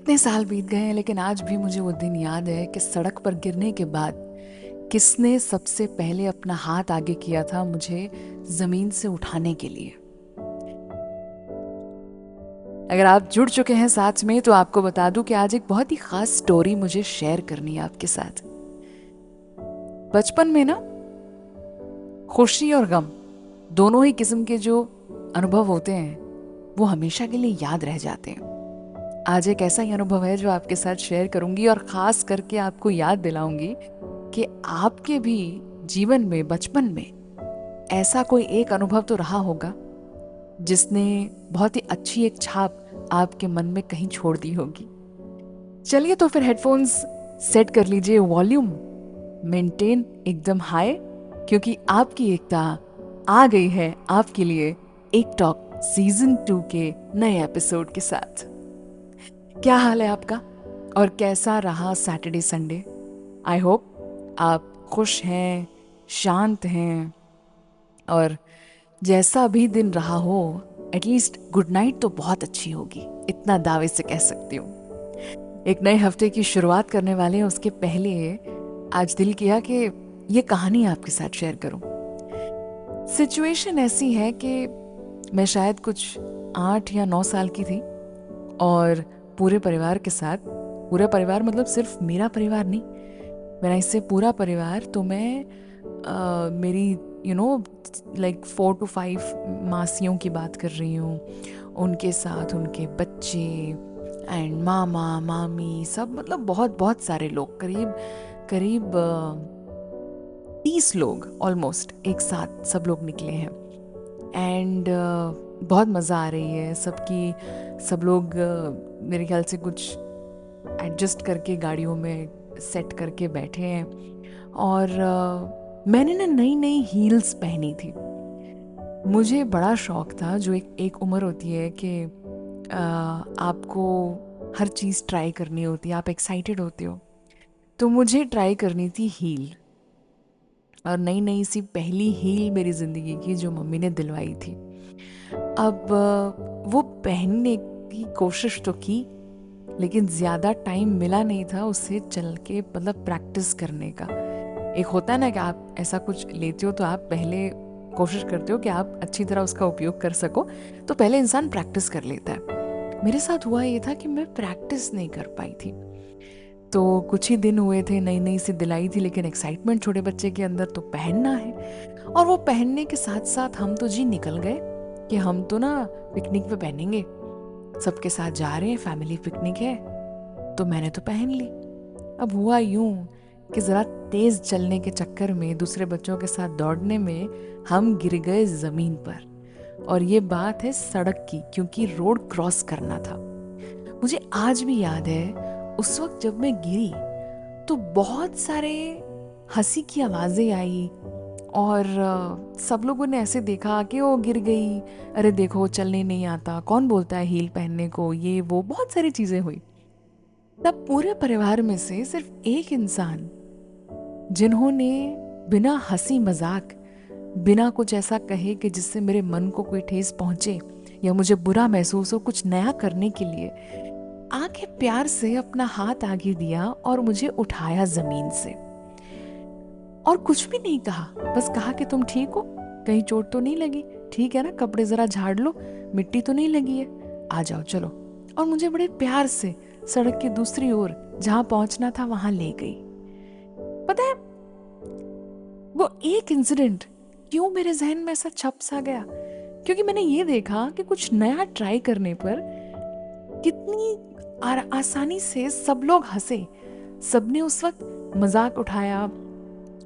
इतने साल बीत गए हैं लेकिन आज भी मुझे वो दिन याद है कि सड़क पर गिरने के बाद किसने सबसे पहले अपना हाथ आगे किया था मुझे जमीन से उठाने के लिए। अगर आप जुड़ चुके हैं साथ में तो आपको बता दूं कि आज एक बहुत ही खास स्टोरी मुझे शेयर करनी है आपके साथ। बचपन में ना खुशी और गम दोनों ही किस्म के जो अनुभव होते हैं वो हमेशा के लिए याद रह जाते हैं। आज एक ऐसा ही अनुभव है जो आपके साथ शेयर करूंगी और खास करके आपको याद दिलाऊंगी कि आपके भी जीवन में बचपन में ऐसा कोई एक अनुभव तो रहा होगा जिसने बहुत ही अच्छी एक छाप आपके मन में कहीं छोड़ दी होगी। चलिए तो फिर हेडफोन्स सेट कर लीजिए, वॉल्यूम मेंटेन एकदम हाई, क्योंकि आपकी एकता आ गई है आपके लिए एक टॉक सीजन 2 के नए एपिसोड के साथ। क्या हाल है आपका और कैसा रहा सैटरडे संडे? आई होप आप खुश हैं, शांत हैं और जैसा भी दिन रहा हो एटलीस्ट गुड नाइट तो बहुत अच्छी होगी, इतना दावे से कह सकती हूँ। एक नए हफ्ते की शुरुआत करने वाले हैं, उसके पहले आज दिल किया कि ये कहानी आपके साथ शेयर करूं। सिचुएशन ऐसी है कि मैं शायद कुछ 8 या 9 साल की थी और पूरे परिवार के साथ, पूरा परिवार मतलब सिर्फ मेरा परिवार नहीं, मेरा इससे पूरा परिवार, तो मैं मेरी लाइक 4 to 5 मासियों की बात कर रही हूँ, उनके साथ उनके बच्चे एंड मामा मामी सब, मतलब बहुत बहुत सारे लोग, करीब करीब 30 लोग ऑलमोस्ट एक साथ सब लोग निकले हैं। एंड बहुत मज़ा आ रही है सबकी, सब लोग मेरे ख्याल से कुछ एडजस्ट करके गाड़ियों में सेट करके बैठे हैं और मैंने ना नई नई हील्स पहनी थी। मुझे बड़ा शौक था, जो एक उम्र होती है कि आपको हर चीज़ ट्राई करनी होती है, आप एक्साइटेड होते हो, तो मुझे ट्राई करनी थी हील। और नई नई सी पहली हील मेरी ज़िंदगी की जो मम्मी ने दिलवाई थी। अब वो पहनने की कोशिश तो की लेकिन ज़्यादा टाइम मिला नहीं था उसे चल के मतलब प्रैक्टिस करने का। एक होता है ना कि आप ऐसा कुछ लेते हो तो आप पहले कोशिश करते हो कि आप अच्छी तरह उसका उपयोग कर सको, तो पहले इंसान प्रैक्टिस कर लेता है। मेरे साथ हुआ ये था कि मैं प्रैक्टिस नहीं कर पाई थी। तो कुछ ही दिन हुए थे, नई नई सी दिलाई थी, लेकिन एक्साइटमेंट छोटे बच्चे के अंदर तो पहनना है। और वो पहनने के साथ साथ हम तो जी निकल गए कि हम तो ना पिकनिक पे पहनेंगे, सबके साथ जा रहे हैं, फैमिली पिकनिक है, तो मैंने तो पहन ली। अब हुआ यूं कि ज़रा तेज़ चलने के चक्कर में, दूसरे बच्चों के साथ दौड़ने में हम गिर गए ज़मीन पर। और ये बात है सड़क की, क्योंकि रोड क्रॉस करना था। मुझे आज भी याद है उस वक्त जब मैं गिरी तो बहुत सारे हंसी की आवाज़ें आई और सब लोगों ने ऐसे देखा कि वो गिर गई, अरे देखो चलने नहीं आता, कौन बोलता है हील पहनने को, ये वो बहुत सारी चीज़ें हुई। तब पूरे परिवार में से सिर्फ एक इंसान जिन्होंने बिना हंसी मजाक, बिना कुछ ऐसा कहे कि जिससे मेरे मन को कोई ठेस पहुंचे या मुझे बुरा महसूस हो, कुछ नया करने के लिए आके प्यार से अपना हाथ आगे दिया और मुझे उठाया जमीन से। और कुछ भी नहीं कहा, बस कहा कि तुम ठीक हो, कहीं चोट तो नहीं लगी, ठीक है ना, कपड़े जरा झाड़ लो, मिट्टी तो नहीं लगी है, आ जाओ चलो। और मुझे बड़े प्यार से सड़क की दूसरी ओर जहां पहुंचना था वहां ले गई। पता है वो एक इंसिडेंट क्यों मेरे जहन में ऐसा छप सा गया? क्योंकि मैंने ये देखा कि कुछ नया ट्राई करने पर कितनी आसानी से सब लोग हंसे, सबने उस वक्त मजाक उठाया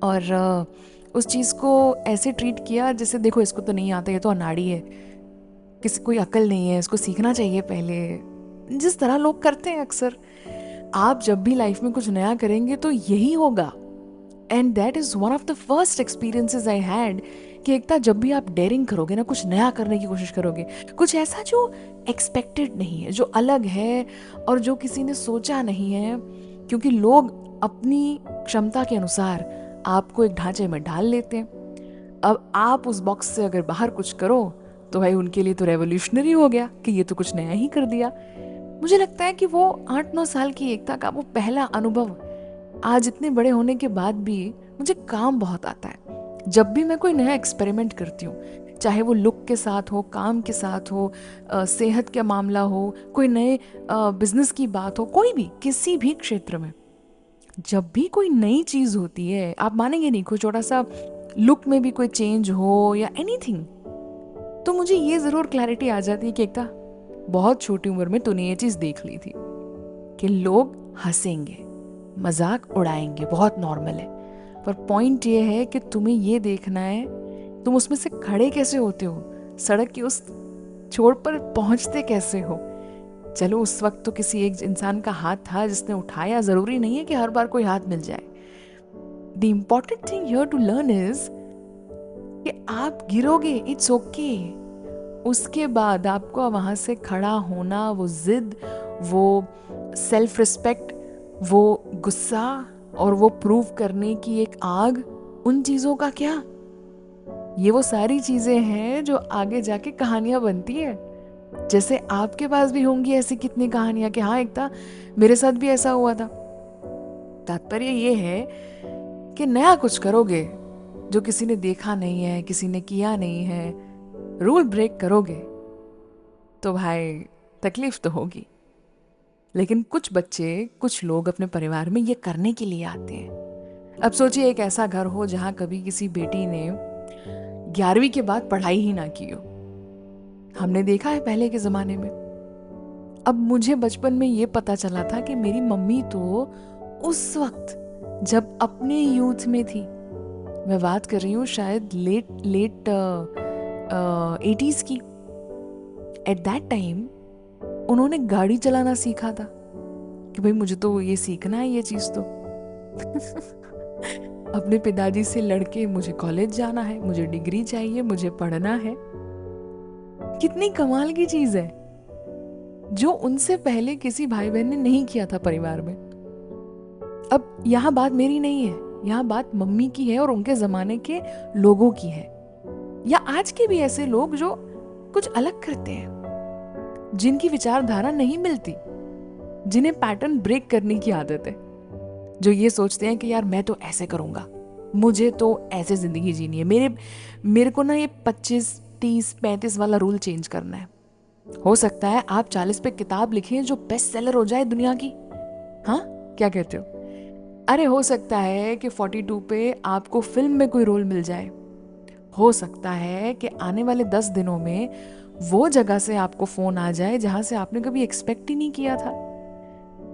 और उस चीज़ को ऐसे ट्रीट किया जैसे देखो इसको तो नहीं आता, ये तो अनाड़ी है, किसी कोई अकल नहीं है, इसको सीखना चाहिए पहले, जिस तरह लोग करते हैं अक्सर। आप जब भी लाइफ में कुछ नया करेंगे तो यही होगा। And that is one of the first experiences I had कि एकता, जब भी आप डेयरिंग करोगे ना, कुछ नया करने की कोशिश करोगे, कुछ ऐसा जो एक्सपेक्टेड नहीं है, जो अलग है और जो किसी ने सोचा नहीं है, क्योंकि लोग अपनी क्षमता के अनुसार आपको एक ढांचे में ढाल लेते हैं। अब आप उस बॉक्स से अगर बाहर कुछ करो तो भाई उनके लिए तो रेवोल्यूशनरी हो गया कि ये तो कुछ नया ही कर दिया। मुझे लगता है कि वो 8-9 साल की एकता का वो पहला अनुभव आज इतने बड़े होने के बाद भी मुझे काम बहुत आता है। जब भी मैं कोई नया एक्सपेरिमेंट करती हूँ, चाहे वो लुक के साथ हो, काम के साथ हो, सेहत का मामला हो, कोई नए बिजनेस की बात हो, कोई भी किसी भी क्षेत्र में जब भी कोई नई चीज़ होती है, आप मानेंगे नहीं, कोई छोटा सा लुक में भी कोई चेंज हो या एनीथिंग, तो मुझे ये ज़रूर क्लैरिटी आ जाती है कि एकता बहुत छोटी उम्र में तूने ये चीज़ देख ली थी कि लोग हंसेंगे, मजाक उड़ाएंगे, बहुत नॉर्मल है। पर पॉइंट ये है कि तुम्हें ये देखना है तुम उसमें से खड़े कैसे होते हो, सड़क के उस छोर पर पहुंचते कैसे हो। चलो उस वक्त तो किसी एक इंसान का हाथ था जिसने उठाया, जरूरी नहीं है कि हर बार कोई हाथ मिल जाए। The important thing here to learn is कि आप गिरोगे, इट्स ओके। उसके बाद आपको वहां से खड़ा होना, वो जिद, वो सेल्फ रिस्पेक्ट, वो गुस्सा और वो प्रूव करने की एक आग, उन चीजों का क्या, ये वो सारी चीजें हैं जो आगे जाके कहानियां बनती है। जैसे आपके पास भी होंगी ऐसी कितनी कहानियां कि हाँ एकता मेरे साथ भी ऐसा हुआ था। तात्पर्य ये है कि नया कुछ करोगे जो किसी ने देखा नहीं है, किसी ने किया नहीं है, रूल ब्रेक करोगे तो भाई तकलीफ तो होगी। लेकिन कुछ बच्चे, कुछ लोग अपने परिवार में ये करने के लिए आते हैं। अब सोचिए एक ऐसा घर हो जहां कभी किसी बेटी ने 11वीं के बाद पढ़ाई ही ना की हो। हमने देखा है पहले के जमाने में। अब मुझे बचपन में ये पता चला था कि मेरी मम्मी तो उस वक्त जब अपने यूथ में थी, मैं बात कर रही हूँ शायद लेट लेट 80s की, एट दैट टाइम उन्होंने गाड़ी चलाना सीखा था कि भाई मुझे तो ये सीखना है, ये चीज तो अपने पिताजी से लड़के मुझे कॉलेज जाना है, मुझे डिग्री चाहिए, मुझे पढ़ना है। कितनी कमाल की चीज है जो उनसे पहले किसी भाई बहन ने नहीं किया था परिवार में। अब यहां बात मेरी नहीं है, यहां बात मम्मी की है और उनके जमाने के लोगों की है, या आज के भी ऐसे लोग जो कुछ अलग करते हैं, जिनकी विचारधारा नहीं मिलती, जिन्हें पैटर्न ब्रेक करने की आदत है, जो ये सोचते हैं कि यार मैं तो ऐसे करूंगा, मुझे तो ऐसे जिंदगी जीनी है, मेरे को ना ये 25, 30, 35 वाला रूल चेंज करना है। हो सकता है आप 40 पे किताब लिखें जो बेस्ट सेलर हो जाए दुनिया की। हाँ, क्या कहते हो? अरे हो सकता है कि 42 पे आपको फिल्म में कोई रोल मिल जाए। हो सकता है कि आने वाले 10 दिनों में वो जगह से आपको फोन आ जाए जहां से आपने कभी एक्सपेक्ट ही नहीं किया था।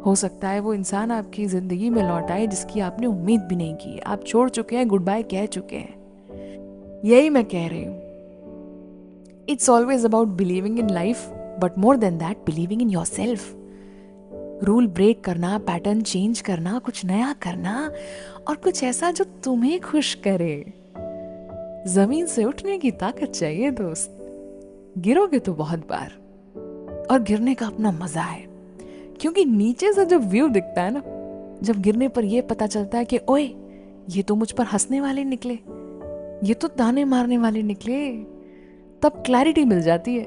हो सकता है वो इंसान आपकी जिंदगी में लौट आए जिसकी आपने उम्मीद भी नहीं की। आप छोड़ चुके हैं, गुड बाय कह चुके हैं। यही मैं कह रही हूं, it's always about believing in life, but more than that believing in yourself. Rule break करना, पैटर्न चेंज करना, कुछ नया करना और कुछ ऐसा जो तुम्हें खुश करे। जमीन से उठने की ताकत चाहिए दोस्त। गिरोगे तो बहुत बार, और गिरने का अपना मजा है, क्योंकि नीचे से जब व्यू दिखता है ना, जब गिरने पर यह पता चलता है कि ओए ये तो मुझ पर हंसने वाले निकले, ये तो ताने मारने वाले निकले, तब क्लैरिटी मिल जाती है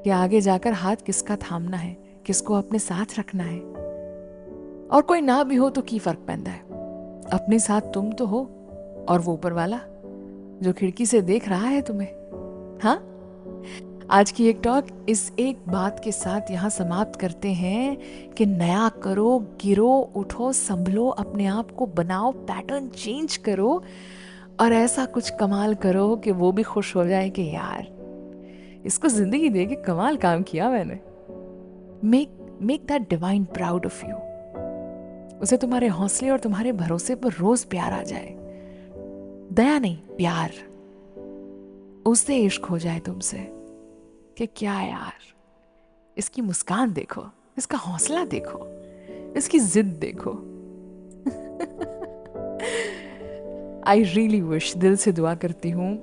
कि आगे जाकर हाथ किसका थामना है, किसको अपने साथ रखना है। और कोई ना भी हो तो की फर्क पैंदा है, अपने साथ तुम तो हो और वो ऊपर वाला जो खिड़की से देख रहा है तुम्हें। हाँ, आज की एक टॉक इस एक बात के साथ यहाँ समाप्त करते हैं कि नया करो, गिरो, उठो, संभलो, अपने आप को बनाओ, पैटर्न चेंज करो और ऐसा कुछ कमाल करो कि वो भी खुश हो जाए कि यार इसको जिंदगी दे के कमाल काम किया मैंने। Make that divine proud of you. उसे तुम्हारे हौसले और तुम्हारे भरोसे पर रोज प्यार आ जाए, दया नहीं प्यार, उससे इश्क हो जाए तुमसे कि क्या यार इसकी मुस्कान देखो, इसका हौसला देखो, इसकी जिद देखो। आई रियली विश, दिल से दुआ करती हूँ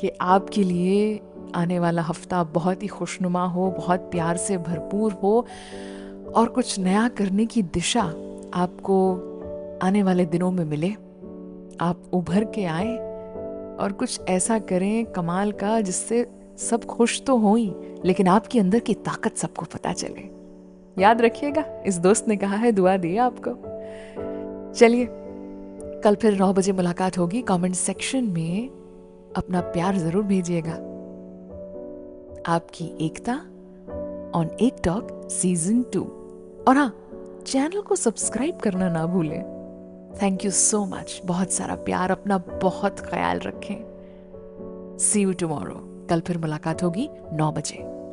कि आपके लिए आने वाला हफ्ता बहुत ही खुशनुमा हो, बहुत प्यार से भरपूर हो और कुछ नया करने की दिशा आपको आने वाले दिनों में मिले। आप उभर के आए और कुछ ऐसा करें कमाल का जिससे सब खुश तो हो ही, लेकिन आपके अंदर की ताकत सबको पता चले। याद रखिएगा, इस दोस्त ने कहा है, दुआ दी आपको। चलिए, कल फिर 9 बजे मुलाकात होगी। कमेंट सेक्शन में अपना प्यार जरूर भेजिएगा। आपकी एकता ऑन एक टॉक सीजन 2। और हाँ, चैनल को सब्सक्राइब करना ना भूलें। Thank you so much. बहुत सारा प्यार, अपना बहुत ख्याल रखें। सी यू टुमारो। कल फिर मुलाकात होगी 9 बजे।